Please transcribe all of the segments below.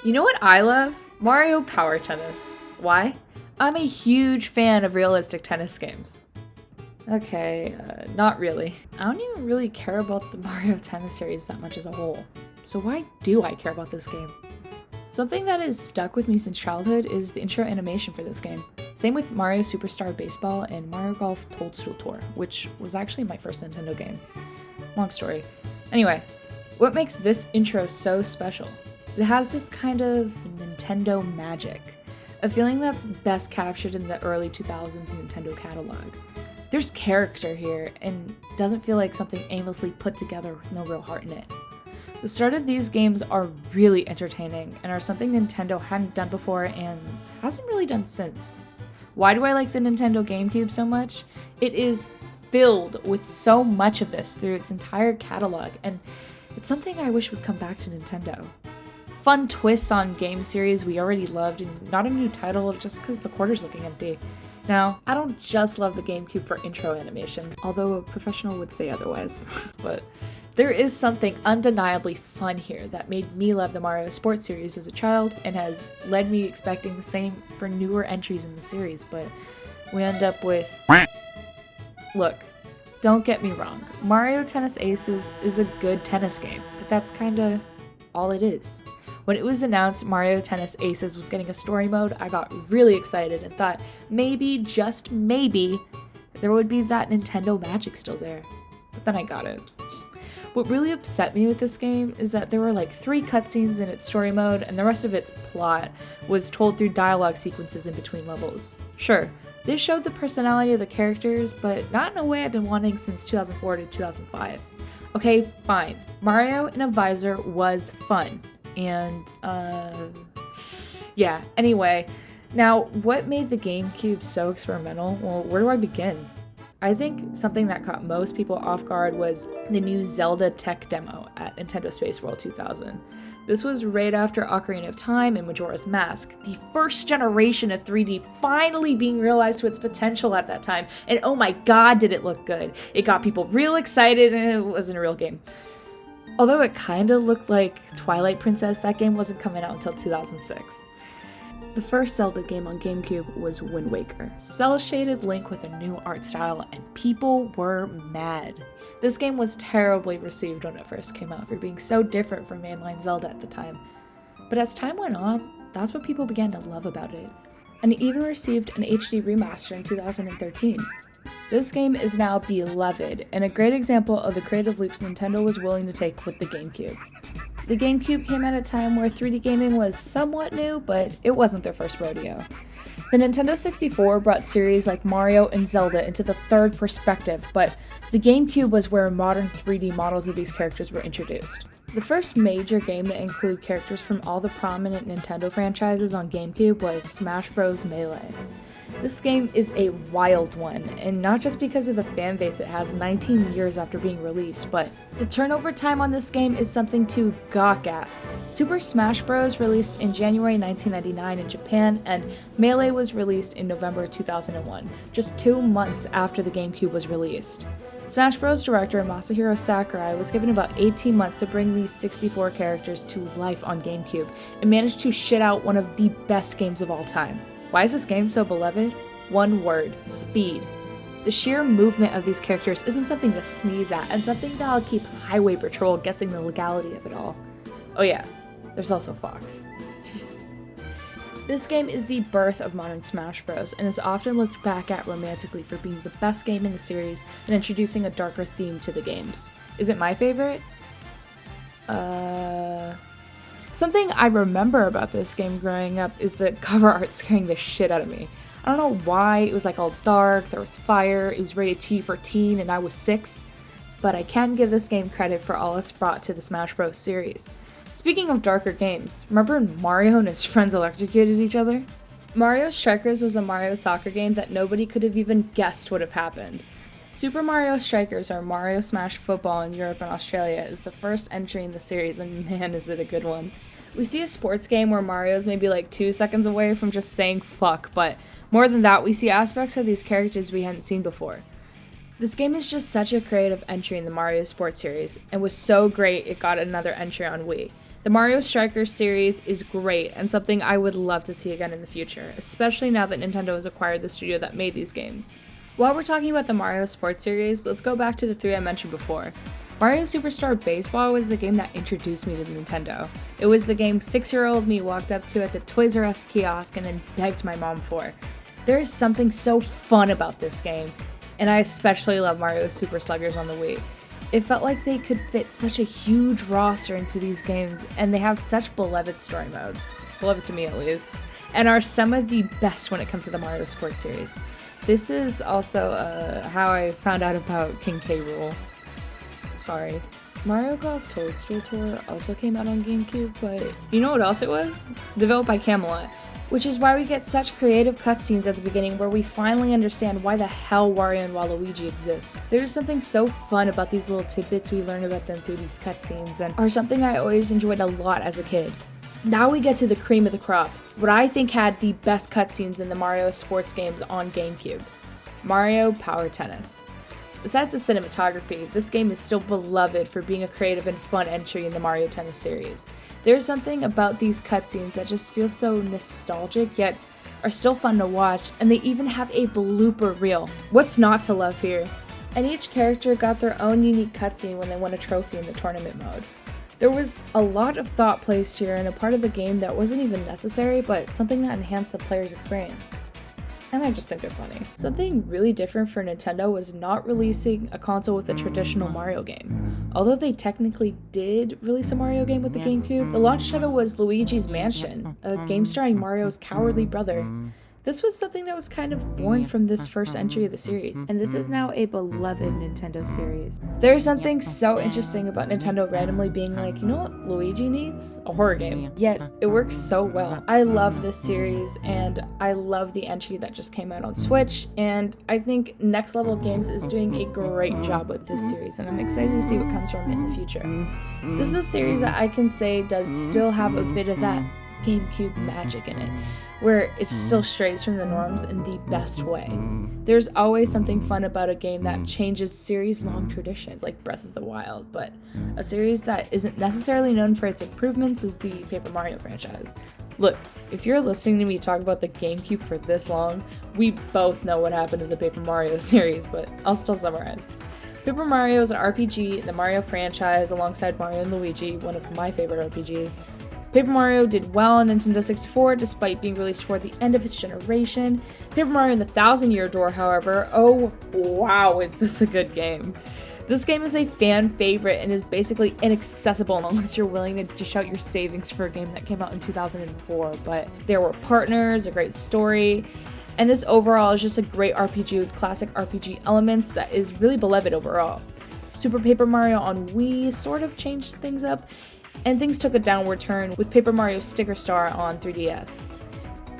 You know what I love? Mario Power Tennis. Why? I'm a huge fan of realistic tennis games. Okay, not really. I don't even really care about the Mario Tennis series that much as a whole. So why do I care about this game? Something that has stuck with me since childhood is the intro animation for this game. Same with Mario Superstar Baseball and Mario Golf Toadstool Tour, which was actually my first Nintendo game. Long story. Anyway, what makes this intro so special? It has this kind of Nintendo magic, a feeling that's best captured in the early 2000s Nintendo catalog. There's character here, and doesn't feel like something aimlessly put together with no real heart in it. The start of these games are really entertaining, and are something Nintendo hadn't done before and hasn't really done since. Why do I like the Nintendo Gamecube so much? It is filled with so much of this through its entire catalog, and it's something I wish would come back to Nintendo. Fun twists on game series we already loved, and not a new title just because the quarter's looking empty. Now, I don't just love the GameCube for intro animations, although a professional would say otherwise, but there is something undeniably fun here that made me love the Mario Sports series as a child and has led me expecting the same for newer entries in the series, but we end up with... Look, don't get me wrong, Mario Tennis Aces is a good tennis game, but that's kinda all it is. When it was announced Mario Tennis Aces was getting a story mode, I got really excited and thought maybe, just maybe, there would be that Nintendo magic still there. But then I got it. What really upset me with this game is that there were like 3 cutscenes in its story mode and the rest of its plot was told through dialogue sequences in between levels. Sure, this showed the personality of the characters, but not in a way I've been wanting since 2004 to 2005. Okay, fine. Mario in a visor was fun. And, yeah, anyway. Now, what made the GameCube so experimental? Well, where do I begin? I think something that caught most people off guard was the new Zelda tech demo at Nintendo Space World 2000. This was right after Ocarina of Time and Majora's Mask, the first generation of 3D finally being realized to its potential at that time, and oh my god did it look good. It got people real excited and it wasn't a real game. Although it kinda looked like Twilight Princess, that game wasn't coming out until 2006. The first Zelda game on GameCube was Wind Waker, cel-shaded Link with a new art style, and people were mad. This game was terribly received when it first came out for being so different from mainline Zelda at the time. But as time went on, that's what people began to love about it. And it even received an HD remaster in 2013. This game is now beloved, and a great example of the creative leaps Nintendo was willing to take with the GameCube. The GameCube came at a time where 3D gaming was somewhat new, but it wasn't their first rodeo. The Nintendo 64 brought series like Mario and Zelda into the third perspective, but the GameCube was where modern 3D models of these characters were introduced. The first major game to include characters from all the prominent Nintendo franchises on GameCube was Smash Bros. Melee. This game is a wild one, and not just because of the fan base it has 19 years after being released, but the turnover time on this game is something to gawk at. Super Smash Bros. Released in January 1999 in Japan, and Melee was released in November 2001, just 2 months after the GameCube was released. Smash Bros. Director Masahiro Sakurai was given about 18 months to bring these 64 characters to life on GameCube, and managed to shit out one of the best games of all time. Why is this game so beloved? One word: speed. The sheer movement of these characters isn't something to sneeze at, and something that'll keep Highway Patrol guessing the legality of it all. Oh yeah, there's also Fox. This game is the birth of modern Smash Bros. And is often looked back at romantically for being the best game in the series and introducing a darker theme to the games. Is it my favorite? Something I remember about this game growing up is the cover art scaring the shit out of me. I don't know why, it was like all dark, there was fire, it was rated T for teen, and I was 6. But I can give this game credit for all it's brought to the Smash Bros. Series. Speaking of darker games, remember when Mario and his friends electrocuted each other? Mario Strikers was a Mario soccer game that nobody could have even guessed would have happened. Super Mario Strikers, or Mario Smash Football in Europe and Australia, is the first entry in the series, and man is it a good one. We see a sports game where Mario's maybe like 2 seconds away from just saying fuck, but more than that, we see aspects of these characters we hadn't seen before. This game is just such a creative entry in the Mario Sports series, and was so great it got another entry on Wii. The Mario Strikers series is great and something I would love to see again in the future, especially now that Nintendo has acquired the studio that made these games. While we're talking about the Mario Sports series, let's go back to the three I mentioned before. Mario Superstar Baseball was the game that introduced me to Nintendo. It was the game 6-year-old me walked up to at the Toys R Us kiosk and then begged my mom for. There is something so fun about this game, and I especially love Mario Super Sluggers on the Wii. It felt like they could fit such a huge roster into these games, and they have such beloved story modes, beloved to me at least, and are some of the best when it comes to the Mario Sports series. This is also how I found out about King K. Rool. Sorry. Mario Golf Toadstool Tour also came out on Gamecube, but you know what else it was? Developed by Camelot. Which is why we get such creative cutscenes at the beginning where we finally understand why the hell Wario and Waluigi exist. There's something so fun about these little tidbits we learn about them through these cutscenes and are something I always enjoyed a lot as a kid. Now we get to the cream of the crop, what I think had the best cutscenes in the Mario sports games on GameCube. Mario Power Tennis. Besides the cinematography, this game is still beloved for being a creative and fun entry in the Mario Tennis series. There's something about these cutscenes that just feel so nostalgic, yet are still fun to watch, and they even have a blooper reel. What's not to love here? And each character got their own unique cutscene when they won a trophy in the tournament mode. There was a lot of thought placed here in a part of the game that wasn't even necessary, but something that enhanced the player's experience. And I just think they're funny. Something really different for Nintendo was not releasing a console with a traditional Mario game. Although they technically did release a Mario game with the GameCube, the launch title was Luigi's Mansion, a game starring Mario's cowardly brother. This was something that was kind of born from this first entry of the series, and this is now a beloved Nintendo series. There's something so interesting about Nintendo randomly being like, you know what Luigi needs? A horror game. Yet, it works so well. I love this series, and I love the entry that just came out on Switch, and I think Next Level Games is doing a great job with this series, and I'm excited to see what comes from it in the future. This is a series that I can say does still have a bit of that GameCube magic in it, where it still strays from the norms in the best way. There's always something fun about a game that changes series-long traditions, like Breath of the Wild, but a series that isn't necessarily known for its improvements is the Paper Mario franchise. Look, if you're listening to me talk about the GameCube for this long, we both know what happened to the Paper Mario series, but I'll still summarize. Paper Mario is an RPG in the Mario franchise alongside Mario and Luigi, one of my favorite RPGs. Paper Mario did well on Nintendo 64 despite being released toward the end of its generation. Paper Mario and the Thousand Year Door, however, oh wow, is this a good game. This game is a fan favorite and is basically inaccessible unless you're willing to dish out your savings for a game that came out in 2004, but there were partners, a great story, and this overall is just a great RPG with classic RPG elements that is really beloved overall. Super Paper Mario on Wii sort of changed things up, and things took a downward turn with Paper Mario Sticker Star on 3DS.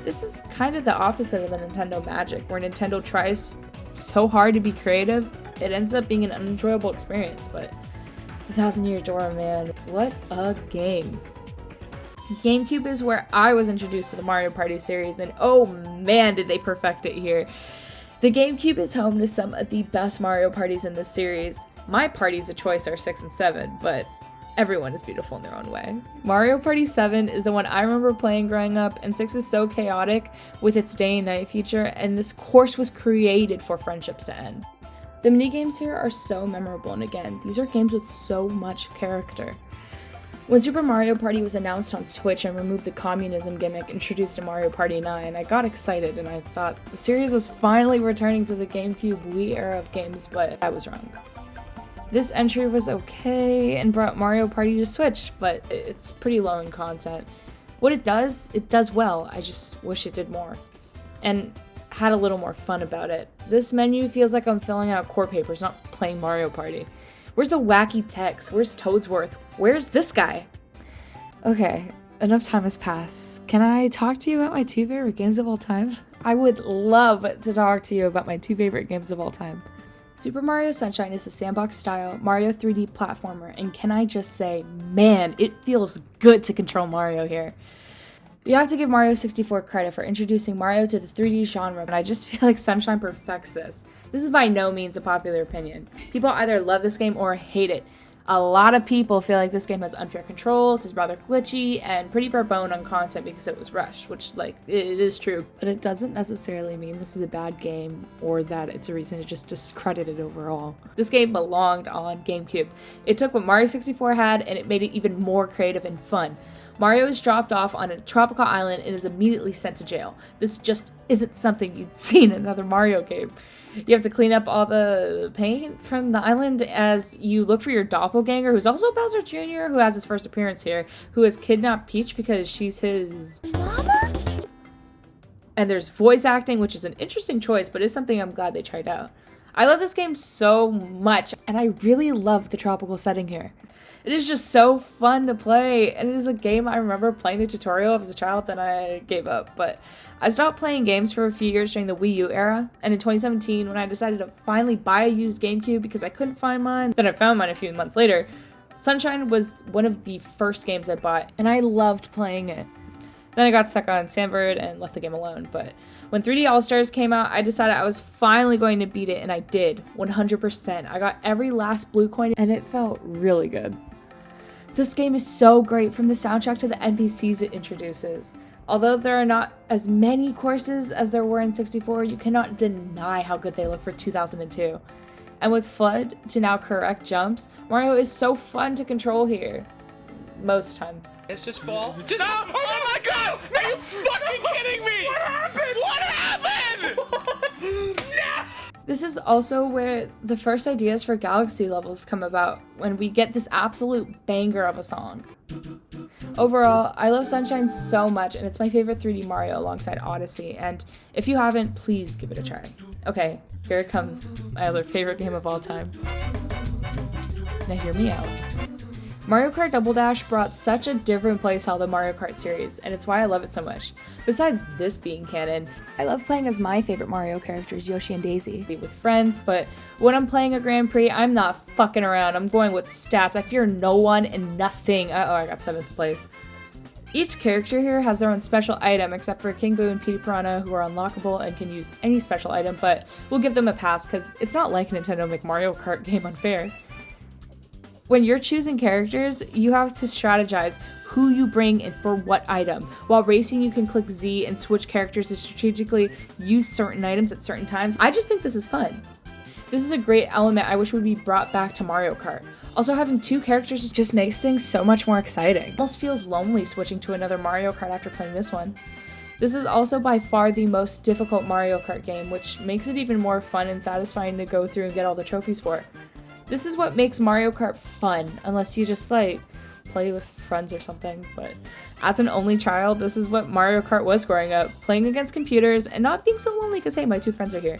This is kind of the opposite of the Nintendo magic, where Nintendo tries so hard to be creative, it ends up being an unenjoyable experience, but the Thousand Year Door, man, what a game. GameCube is where I was introduced to the Mario Party series, and oh man, did they perfect it here. The GameCube is home to some of the best Mario parties in this series. My parties of choice are 6 and 7, but everyone is beautiful in their own way. Mario Party 7 is the one I remember playing growing up, and 6 is so chaotic with its day and night feature, and this course was created for friendships to end. The minigames here are so memorable, and again, these are games with so much character. When Super Mario Party was announced on Switch and removed the communism gimmick introduced in Mario Party 9, I got excited and I thought the series was finally returning to the GameCube Wii era of games, but I was wrong. This entry was okay and brought Mario Party to Switch, but it's pretty low in content. What it does well, I just wish it did more. And had a little more fun about it. This menu feels like I'm filling out core papers, not playing Mario Party. Where's the wacky text? Where's Toadsworth? Where's this guy? Okay, enough time has passed. Can I talk to you about my 2 favorite games of all time? I would love to talk to you about my 2 favorite games of all time. Super Mario Sunshine is a sandbox-style Mario 3D platformer, and can I just say, man, it feels good to control Mario here. You have to give Mario 64 credit for introducing Mario to the 3D genre, but I just feel like Sunshine perfects this. This is by no means a popular opinion. People either love this game or hate it. A lot of people feel like this game has unfair controls, is rather glitchy, and pretty bare bone on content because it was rushed, which, like, it is true. But it doesn't necessarily mean this is a bad game or that it's a reason to just discredit it overall. This game belonged on GameCube. It took what Mario 64 had and it made it even more creative and fun. Mario is dropped off on a tropical island and is immediately sent to jail. This just isn't something you'd see in another Mario game. You have to clean up all the paint from the island as you look for your doppelganger, who's also Bowser Jr., who has his first appearance here, who has kidnapped Peach because she's his mama? And there's voice acting, which is an interesting choice, but is something I'm glad they tried out. I love this game so much, and I really love the tropical setting here. It is just so fun to play, and it is a game I remember playing the tutorial of as a child, then I gave up. But I stopped playing games for a few years during the Wii U era, and in 2017, when I decided to finally buy a used GameCube because I couldn't find mine, then I found mine a few months later, Sunshine was one of the first games I bought, and I loved playing it. Then I got stuck on Sandbird and left the game alone, but when 3D All-Stars came out, I decided I was finally going to beat it, and I did, 100%. I got every last blue coin, and it felt really good. This game is so great, from the soundtrack to the NPCs it introduces. Although there are not as many courses as there were in 64, you cannot deny how good they look for 2002. And with FUD to now correct jumps, Mario is so fun to control here. Most times. It's just fall. Just no! Oh my god! Are you fucking kidding me? What happened? What happened? Yeah! This is also where the first ideas for Galaxy levels come about, when we get this absolute banger of a song. Overall, I love Sunshine so much, and it's my favorite 3D Mario alongside Odyssey, and if you haven't, please give it a try. Okay, here it comes, my other favorite game of all time. Now hear me out. Mario Kart Double Dash brought such a different playstyle to the Mario Kart series, and it's why I love it so much. Besides this being canon, I love playing as my favorite Mario characters, Yoshi and Daisy, with friends, but when I'm playing a Grand Prix, I'm not fucking around. I'm going with stats. I fear no one and nothing. Uh-oh, I got 7th place. Each character here has their own special item, except for King Boo and Petey Piranha, who are unlockable and can use any special item, but we'll give them a pass because it's not like Nintendo make Mario Kart game unfair. When you're choosing characters, you have to strategize who you bring and for what item. While racing, you can click Z and switch characters to strategically use certain items at certain times. I just think this is fun. This is a great element I wish would be brought back to Mario Kart. Also, having 2 characters just makes things so much more exciting. It almost feels lonely switching to another Mario Kart after playing this one. This is also by far the most difficult Mario Kart game, which makes it even more fun and satisfying to go through and get all the trophies for. This is what makes Mario Kart fun, unless you just like play with friends or something, but as an only child, this is what Mario Kart was growing up, playing against computers and not being so lonely because hey, my 2 friends are here.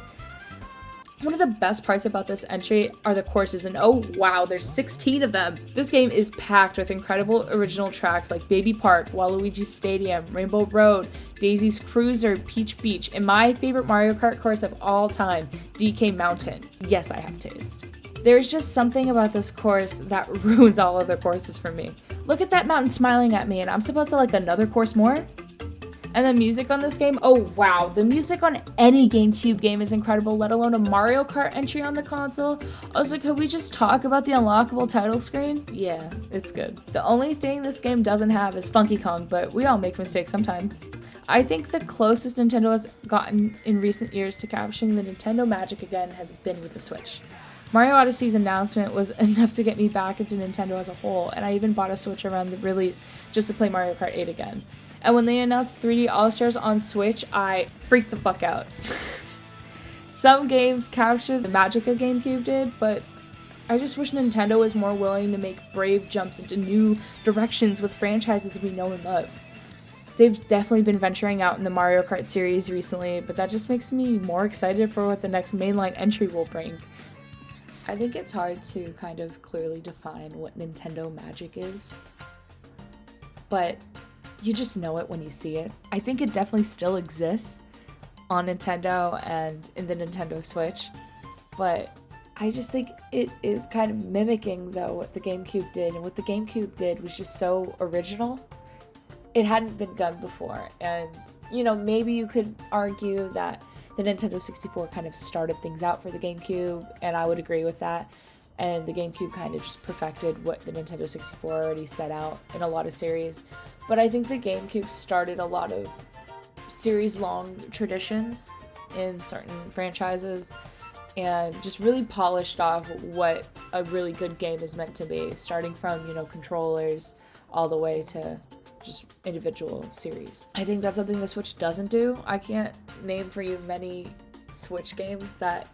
One of the best parts about this entry are the courses, and oh wow, there's 16 of them! This game is packed with incredible original tracks like Baby Park, Waluigi Stadium, Rainbow Road, Daisy's Cruiser, Peach Beach, and my favorite Mario Kart course of all time, DK Mountain. Yes, I have taste. There's just something about this course that ruins all other courses for me. Look at that mountain smiling at me, and I'm supposed to like another course more? And the music on this game, oh wow, the music on any GameCube game is incredible, let alone a Mario Kart entry on the console. Also, could we just talk about the unlockable title screen? Yeah, it's good. The only thing this game doesn't have is Funky Kong, but we all make mistakes sometimes. I think the closest Nintendo has gotten in recent years to capturing the Nintendo magic again has been with the Switch. Mario Odyssey's announcement was enough to get me back into Nintendo as a whole, and I even bought a Switch around the release just to play Mario Kart 8 again. And when they announced 3D All-Stars on Switch, I freaked the fuck out. Some games capture the magic of GameCube did, but I just wish Nintendo was more willing to make brave jumps into new directions with franchises we know and love. They've definitely been venturing out in the Mario Kart series recently, but that just makes me more excited for what the next mainline entry will bring. I think it's hard to kind of clearly define what Nintendo magic is, but you just know it when you see it. I think it definitely still exists on Nintendo and in the Nintendo Switch, but I just think it is kind of mimicking, though, what the GameCube did, and what the GameCube did was just so original. It hadn't been done before, and, you know, maybe you could argue that the Nintendo 64 kind of started things out for the GameCube, and I would agree with that. and the GameCube kind of just perfected what the Nintendo 64 already set out in a lot of series. But I think the GameCube started a lot of series-long traditions in certain franchises and just really polished off what a really good game is meant to be, starting from, you know, controllers all the way to just individual series. I think that's something the Switch doesn't do. I can't name for you many Switch games that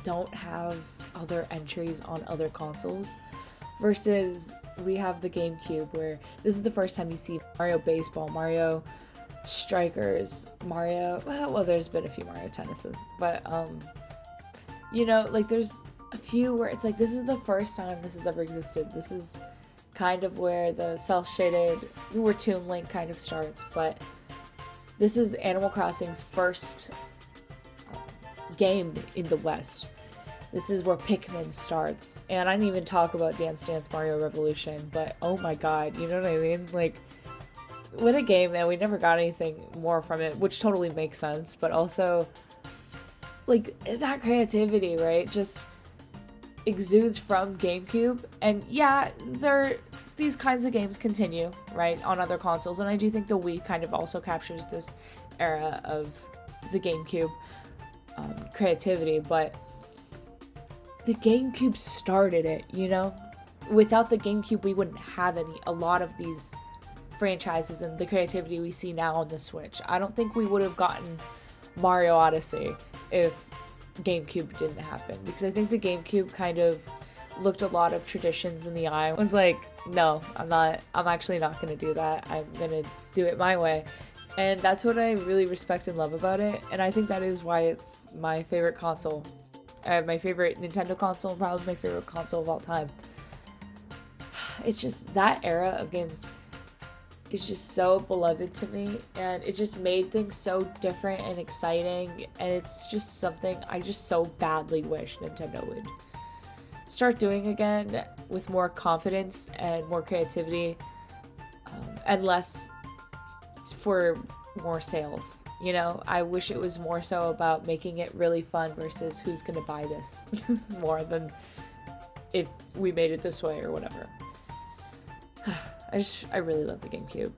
don't have other entries on other consoles, versus we have the GameCube, where this is the first time you see Mario Baseball, Mario Strikers, Mario, well, there's been a few Mario Tennises, but you know, like there's a few where it's like, this is the first time this has ever existed. This is kind of where the cel-shaded, where Toon Link kind of starts, but this is Animal Crossing's first game in the West. This is where Pikmin starts, and I didn't even talk about Dance Dance Mario Revolution, but oh my god, you know what I mean? Like, what a game, man. We never got anything more from it, which totally makes sense, but also, like, that creativity, right, just exudes from GameCube. And yeah, these kinds of games continue, right, on other consoles, and I do think the Wii kind of also captures this era of the GameCube creativity, but the GameCube started it, you know? Without the GameCube, we wouldn't have a lot of these franchises and the creativity we see now on the Switch. I don't think we would have gotten Mario Odyssey if GameCube didn't happen, because I think the GameCube kind of looked a lot of traditions in the eye. I was like, no, I'm actually not going to do that. I'm going to do it my way. And that's what I really respect and love about it. And I think that is why it's my favorite console. My favorite Nintendo console, probably my favorite console of all time. It's just, that era of games is just so beloved to me, and it just made things so different and exciting, and it's just something I just so badly wish Nintendo would start doing again, with more confidence and more creativity, and less for more sales. You know, I wish it was more so about making it really fun versus who's gonna buy this more than if we made it this way or whatever. I really love the GameCube.